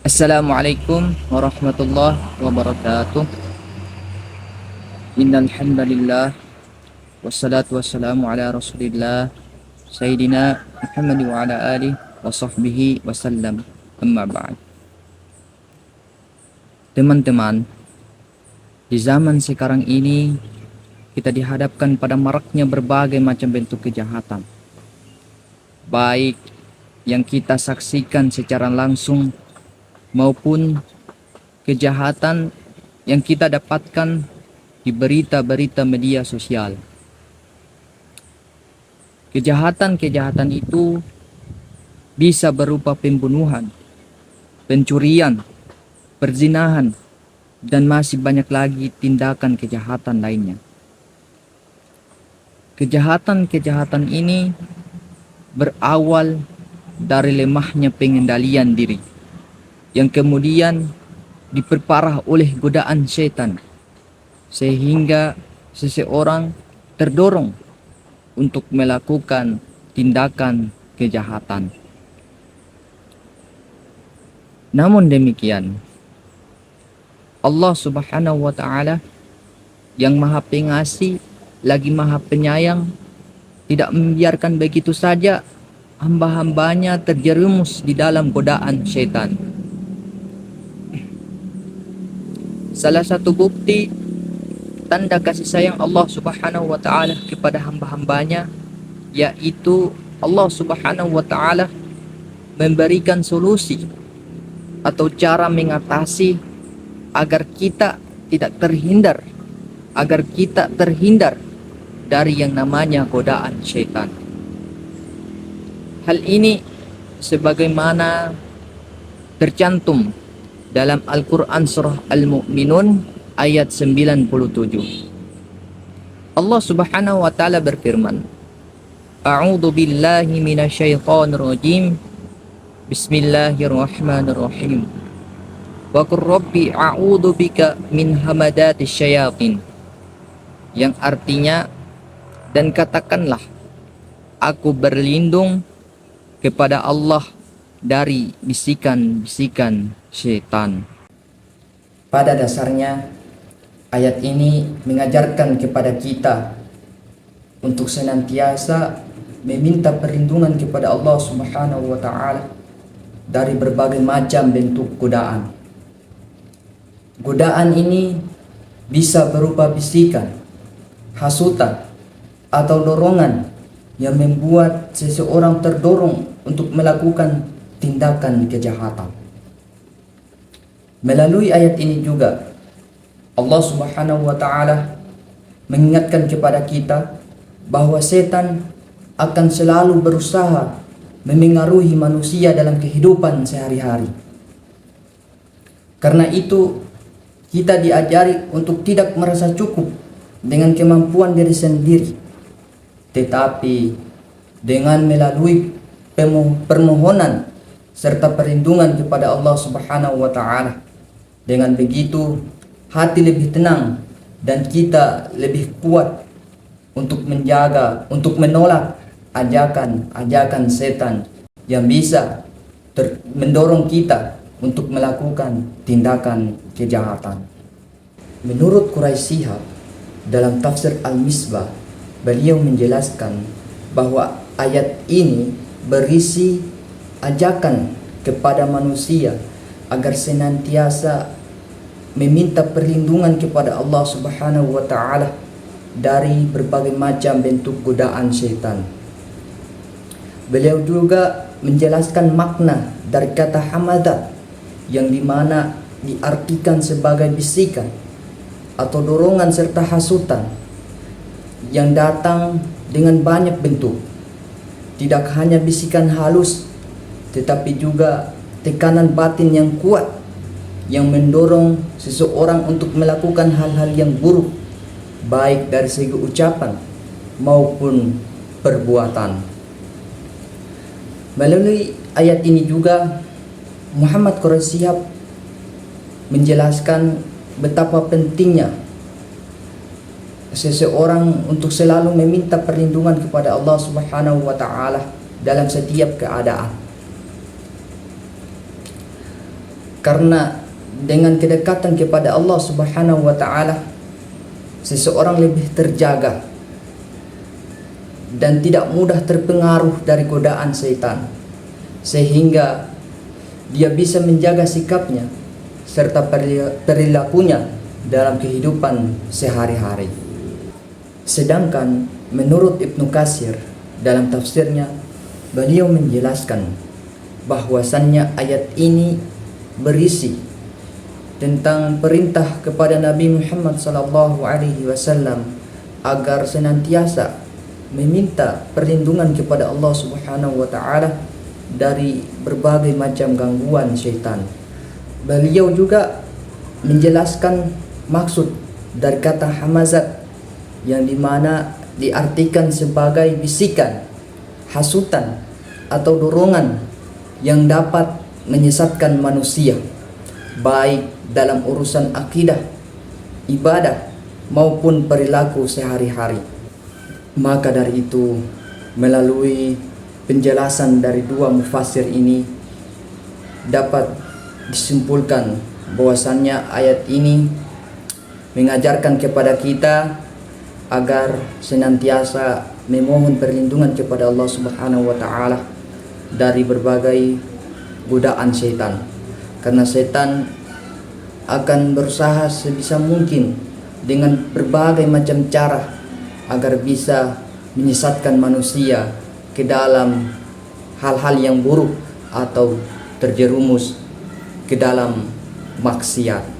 Assalamualaikum warahmatullahi wabarakatuh. Innal hamdalillah wassalatu wassalamu ala Rasulillah Sayyidina Muhammad wa ala alihi wa sahbihi wasallam. Amma ba'd. Teman-teman, di zaman sekarang ini kita dihadapkan pada maraknya berbagai macam bentuk kejahatan, baik yang kita saksikan secara langsung maupun kejahatan yang kita dapatkan di berita-berita media sosial. Kejahatan-kejahatan itu bisa berupa pembunuhan, pencurian, perzinahan, dan masih banyak lagi tindakan kejahatan lainnya. Kejahatan-kejahatan ini berawal dari lemahnya pengendalian diri, yang kemudian diperparah oleh godaan setan, sehingga seseorang terdorong untuk melakukan tindakan kejahatan. Namun demikian, Allah Subhanahu wa Ta'ala yang Maha Pengasih lagi Maha Penyayang tidak membiarkan begitu saja hamba-hambanya terjerumus di dalam godaan setan. Salah satu bukti tanda kasih sayang Allah Subhanahu wa Ta'ala kepada hamba-hambanya, yaitu Allah Subhanahu wa Ta'ala memberikan solusi atau cara mengatasi agar kita terhindar dari yang namanya godaan syaitan. Hal ini sebagaimana tercantum dalam Al-Quran surah Al-Mu'minun ayat 97. Allah Subhanahu wa Ta'ala berfirman, A'udzu billahi minasyaitonir rajim. Bismillahirrahmanirrahim. Wa qur rabbi a'udzu bika min hamadatis syayatin. Yang artinya, dan katakanlah, aku berlindung kepada Allah dari bisikan-bisikan syaitan. Pada dasarnya, ayat ini mengajarkan kepada kita untuk senantiasa meminta perlindungan kepada Allah Subhanahu wa Ta'ala dari berbagai macam bentuk godaan. Godaan ini bisa berupa bisikan, hasutan, atau dorongan yang membuat seseorang terdorong untuk melakukan tindakan kejahatan. Melalui ayat ini juga Allah Subhanahu wa Ta'ala mengingatkan kepada kita bahwa setan akan selalu berusaha memengaruhi manusia dalam kehidupan sehari-hari. Karena itu kita diajari untuk tidak merasa cukup dengan kemampuan diri sendiri, tetapi dengan melalui permohonan serta perlindungan kepada Allah Subhanahu wa Ta'ala. Dengan begitu hati lebih tenang dan kita lebih kuat untuk menolak ajakan-ajakan setan yang bisa mendorong kita untuk melakukan tindakan kejahatan. Menurut Quraisy Shihab dalam tafsir Al-Misbah, beliau menjelaskan bahwa ayat ini berisi ajakan kepada manusia agar senantiasa meminta perlindungan kepada Allah Subhanahu wa Ta'ala dari berbagai macam bentuk godaan syaitan. Beliau juga menjelaskan makna dari kata hamadah, yang dimana diartikan sebagai bisikan atau dorongan serta hasutan yang datang dengan banyak bentuk. Tidak hanya bisikan halus, tetapi juga tekanan batin yang kuat yang mendorong seseorang untuk melakukan hal-hal yang buruk, baik dari segi ucapan maupun perbuatan. Melalui ayat ini juga Muhammad Quraisy Shihab menjelaskan betapa pentingnya seseorang untuk selalu meminta perlindungan kepada Allah Subhanahu wa Ta'ala dalam setiap keadaan. Karena dengan kedekatan kepada Allah Subhanahu wa taala, seseorang lebih terjaga dan tidak mudah terpengaruh dari godaan setan, sehingga dia bisa menjaga sikapnya serta perilakunya dalam kehidupan sehari-hari. Sedangkan menurut Ibnu Katsir dalam tafsirnya, beliau menjelaskan bahwasannya ayat ini berisi tentang perintah kepada Nabi Muhammad SAW agar senantiasa meminta perlindungan kepada Allah Subhanahu wa taala dari berbagai macam gangguan syaitan. Beliau juga menjelaskan maksud dari kata hamazat, yang dimana diartikan sebagai bisikan, hasutan atau dorongan yang dapat menyesatkan manusia, baik dalam urusan akidah, ibadah maupun perilaku sehari-hari. Maka dari itu, melalui penjelasan dari dua mufassir ini dapat disimpulkan bahwasannya ayat ini mengajarkan kepada kita agar senantiasa memohon perlindungan kepada Allah Subhanahu wa taala dari berbagai godaan setan. Karena setan akan berusaha sebisa mungkin dengan berbagai macam cara agar bisa menyesatkan manusia ke dalam hal-hal yang buruk atau terjerumus ke dalam maksiat.